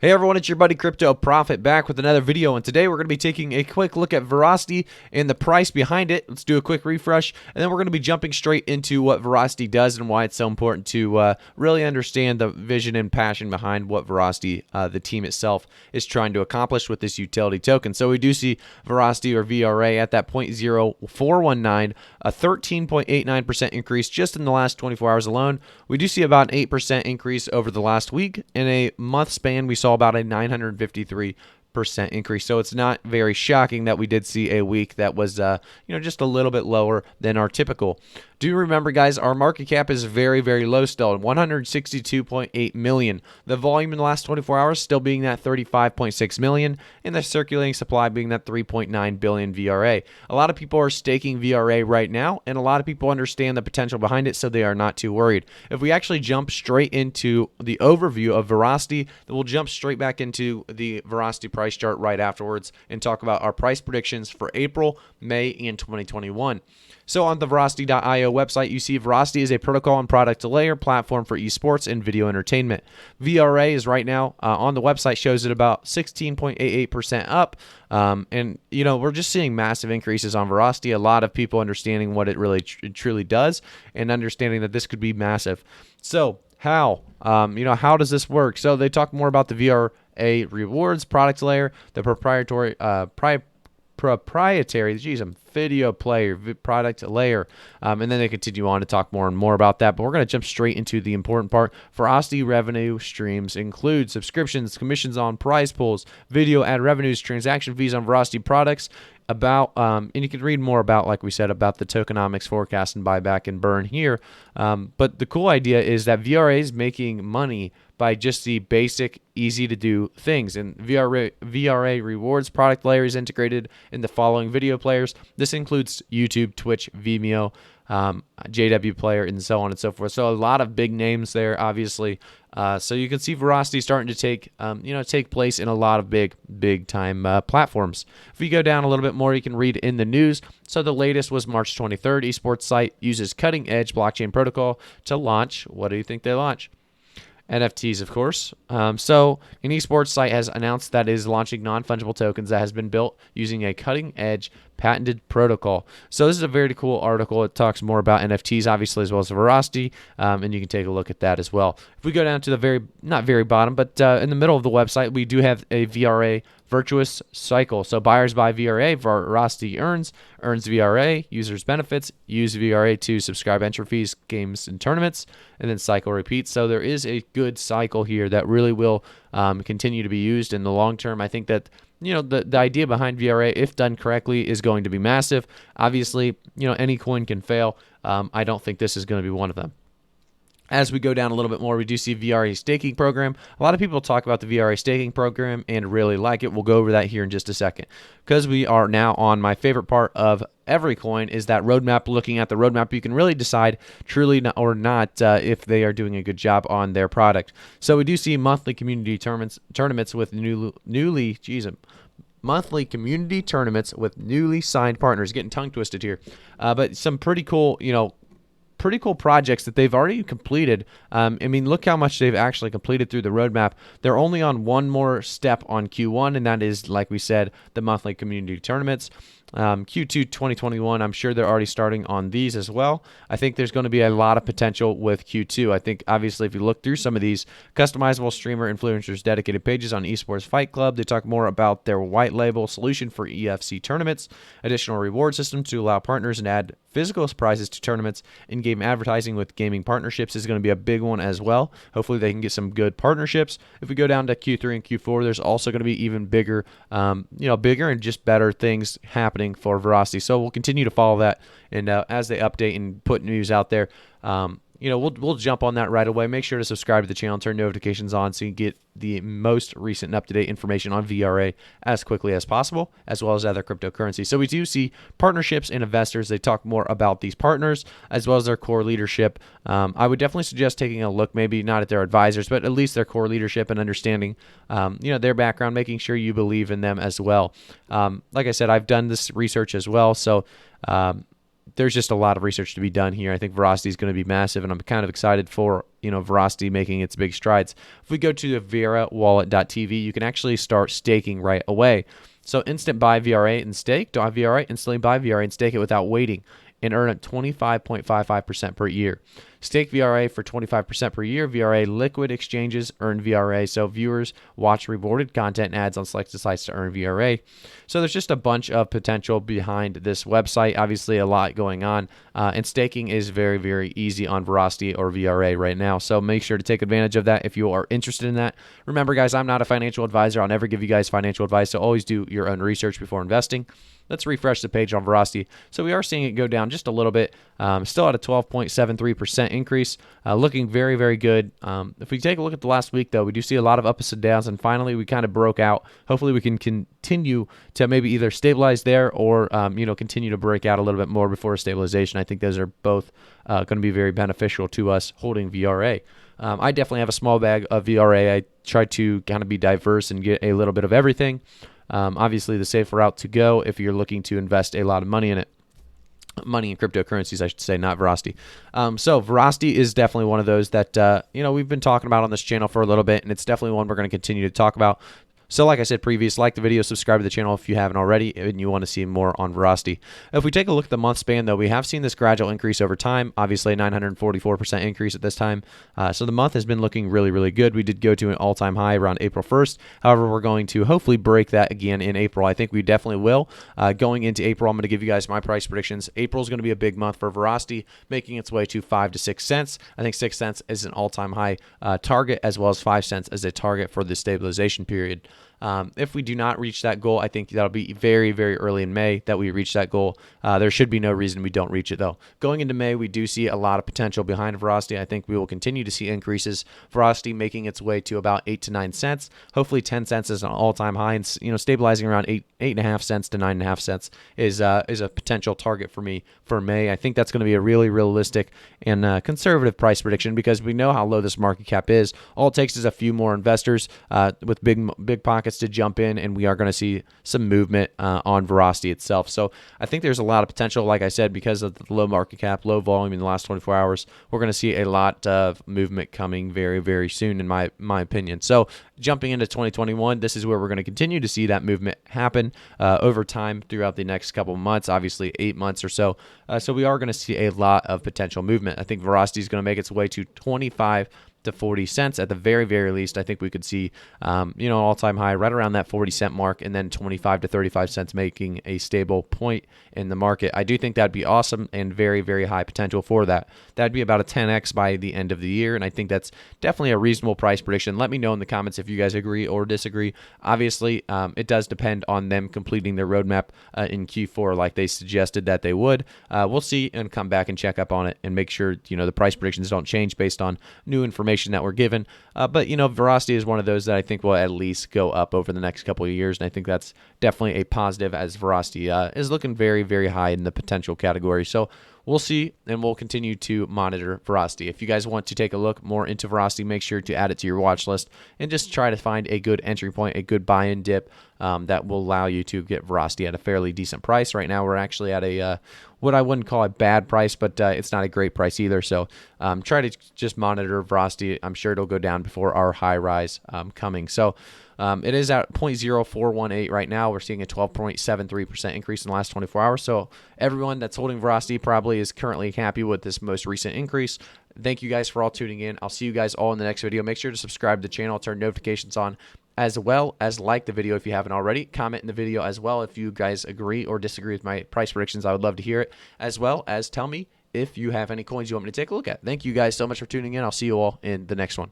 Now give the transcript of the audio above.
Hey everyone, it's your buddy Crypto Profit back with another video, and today we're going to be taking a quick look at Verasity and the price behind it. Let's do a quick refresh, and then we're going to be jumping straight into what Verasity does and why it's so important to really understand the vision and passion behind what Verasity, the team itself, is trying to accomplish with this utility token. So we do see Verasity or VRA at that 0.0419, a 13.89% increase just in the last 24 hours alone. We do see about an 8% increase over the last week. In a month span, we saw about a 953% increase. So it's not very shocking that we did see a week that was just a little bit lower than our typical. Do remember, guys, our market cap is very, very low still, 162.8 million. The volume in the last 24 hours still being that 35.6 million, and the circulating supply being that 3.9 billion VRA. A lot of people are staking VRA right now, and a lot of people understand the potential behind it, so they are not too worried. If we actually jump straight into the overview of Verasity, then we'll jump straight back into the Verasity price chart right afterwards and talk about our price predictions for April, May, and 2021. So on the Verasity.io website, you see Verasity is a protocol and product layer platform for esports and video entertainment. VRA is right now on the website, shows it about 16.88% up. And, we're just seeing massive increases on Verasity. A lot of people understanding what it really truly does and understanding that this could be massive. So how? How does this work? So they talk more about the VRA rewards product layer, the proprietary video player product layer, and then they continue on to talk more and more about that, but we're going to jump straight into the important part. Verasity revenue streams include subscriptions, commissions on prize pools, video ad revenues, transaction fees on Verasity products, and you can read more about, like we said, about the tokenomics forecast and buyback and burn here. But the cool idea is that VRA is making money by just the basic, easy to do things. And VRA rewards product layer is integrated in the following video players. This includes YouTube, Twitch, Vimeo, JW Player, and so on and so forth. So a lot of big names there, obviously. So you can see Verasity starting to take place in a lot of big time platforms. If you go down a little bit more, you can read in the news. So the latest was March 23rd. Esports site uses cutting edge blockchain protocol to launch. What do you think they launch? NFTs, of course. So an esports site has announced that it is launching non-fungible tokens that has been built using a cutting-edge patented protocol. So this is a very cool article. It talks more about NFTs, obviously, as well as Verasity, and you can take a look at that as well. If we go down to the not very bottom, but in the middle of the website, we do have a Vra Virtuous Cycle. So buyers buy VRA, Verasity earns VRA, users benefits, use VRA to subscribe, entry fees, games and tournaments, and then cycle repeats. So there is a good cycle here that really will continue to be used in the long term. I think that the idea behind VRA, if done correctly, is going to be massive. Obviously, any coin can fail. I don't think this is going to be one of them. As we go down a little bit more, we do see VRA staking program. A lot of people talk about the VRA staking program and really like it. We'll go over that here in just a second, because we are now on my favorite part of every coin, is that roadmap. Looking at the roadmap, you can really decide truly or not if they are doing a good job on their product. So we do see monthly community tournaments with monthly community tournaments with newly signed partners. Getting tongue twisted here, but some pretty cool, projects that they've already completed. Look how much they've actually completed through the roadmap. They're only on one more step on Q1, and that is, like we said, the monthly community tournaments. Q2 2021, I'm sure they're already starting on these as well. I think there's going to be a lot of potential with Q2. I think, obviously, if you look through some of these customizable streamer influencers dedicated pages on Esports Fight Club, they talk more about their white label solution for EFC tournaments, additional reward systems to allow partners and add physical prizes to tournaments. In-game advertising with gaming partnerships is going to be a big one as well. Hopefully they can get some good partnerships. If we go down to Q3 and Q4, there's also going to be even bigger and just better things happening for Verasity. So we'll continue to follow that, and as they update and put news out there, we'll jump on that right away. Make sure to subscribe to the channel and turn notifications on so you get the most recent and up-to-date information on VRA as quickly as possible, as well as other cryptocurrencies. So we do see partnerships and investors. They talk more about these partners as well as their core leadership. I would definitely suggest taking a look, maybe not at their advisors, but at least their core leadership and understanding their background, making sure you believe in them as well. Like I said, I've done this research as well, so there's just a lot of research to be done here. I think Verasity is going to be massive, and I'm kind of excited for Verasity making its big strides. If we go to the VeraWallet.tv, you can actually start staking right away. So instant buy VRA and stake. Don't have VRA, instantly buy VRA and stake it without waiting, and earn 25.55% per year. Stake VRA for 25% per year. VRA liquid exchanges earn VRA. So viewers watch rewarded content and ads on selected sites to earn VRA. So there's just a bunch of potential behind this website. Obviously, a lot going on. And staking is very, very easy on Verasity or VRA right now. So make sure to take advantage of that if you are interested in that. Remember, guys, I'm not a financial advisor. I'll never give you guys financial advice. So always do your own research before investing. Let's refresh the page on Verasity. So we are seeing it go down just a little bit. Still at a 12.73% increase. Looking very, very good. If we take a look at the last week, though, we do see a lot of ups and downs. And finally, we kind of broke out. Hopefully, we can continue to maybe either stabilize there or, continue to break out a little bit more before stabilization. I think those are both going to be very beneficial to us holding VRA. I definitely have a small bag of VRA. I try to kind of be diverse and get a little bit of everything. Obviously, the safe route to go if you're looking to invest a lot of money in it. Money in cryptocurrencies, I should say, not Verasity. So Verasity is definitely one of those that, we've been talking about on this channel for a little bit, and it's definitely one we're going to continue to talk about. So like I said previous, like the video, subscribe to the channel if you haven't already and you want to see more on Verasity. If we take a look at the month span, though, we have seen this gradual increase over time. Obviously, a 944% increase at this time. So the month has been looking really, really good. We did go to an all-time high around April 1st. However, we're going to hopefully break that again in April. I think we definitely will. Going into April, I'm going to give you guys my price predictions. April is going to be a big month for Verasity, making its way to 5 to 6 cents. I think 6 cents is an all-time high target, as well as 5 cents as a target for the stabilization period. If we do not reach that goal, I think that'll be very, very early in May that we reach that goal. There should be no reason we don't reach it, though. Going into May, we do see a lot of potential behind Verasity. I think we will continue to see increases. Verasity making its way to about 8 to 9 cents. Hopefully 10 cents is an all-time high, and stabilizing around 8.5 cents to 9.5 cents is a potential target for me for May. I think that's going to be a really realistic and conservative price prediction because we know how low this market cap is. All it takes is a few more investors with big pockets to jump in, and we are going to see some movement on Verasity itself. So I think there's a lot of potential, like I said, because of the low market cap, low volume in the last 24 hours. We're going to see a lot of movement coming very, very soon, in my opinion. So jumping into 2021, this is where we're going to continue to see that movement happen over time throughout the next couple of months, obviously 8 months or so. So we are going to see a lot of potential movement. I think Verasity is going to make its way to 25 to 40 cents at the very, very least. I think we could see, an all-time high right around that 40-cent mark, and then 25 to 35 cents making a stable point in the market. I do think that'd be awesome and very, very high potential for that. That'd be about a 10x by the end of the year, and I think that's definitely a reasonable price prediction. Let me know in the comments if you guys agree or disagree. Obviously, it does depend on them completing their roadmap in Q4 like they suggested that they would. We'll see and come back and check up on it and make sure, the price predictions don't change based on new information that we're given. But Verasity is one of those that I think will at least go up over the next couple of years, and I think that's definitely a positive, as Verasity is looking very, very high in the potential category. So we'll see, and we'll continue to monitor Verasity. If you guys want to take a look more into Verasity, make sure to add it to your watch list and just try to find a good entry point, a good buy-in dip that will allow you to get Verasity at a fairly decent price. Right now, we're actually at a what I wouldn't call a bad price, but it's not a great price either. So try to just monitor Verasity. I'm sure it'll go down before our high rise coming. So it is at 0.0418 right now. We're seeing a 12.73% increase in the last 24 hours. So everyone that's holding Verasity probably is currently happy with this most recent increase. Thank you guys for all tuning in. I'll see you guys all in the next video. Make sure to subscribe to the channel, turn notifications on, as well as like the video if you haven't already. Comment in the video as well if you guys agree or disagree with my price predictions. I would love to hear it, as well as tell me if you have any coins you want me to take a look at. Thank you guys so much for tuning in. I'll see you all in the next one.